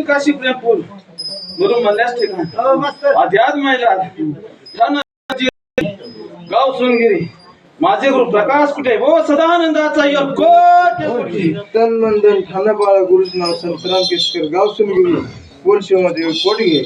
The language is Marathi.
काशी प्रेमपूल म्हणून म्हणल्यास ठिकाण अध्यात महिला गाव सोनगिरी माझे गुरु प्रकाश कुठे व सदानंदाचा यकोट तन मंदन ठाणा बाळा गुरुज नाव संत रामकेशकर गाव सोनगिरी बोल शिवादेव कोटगे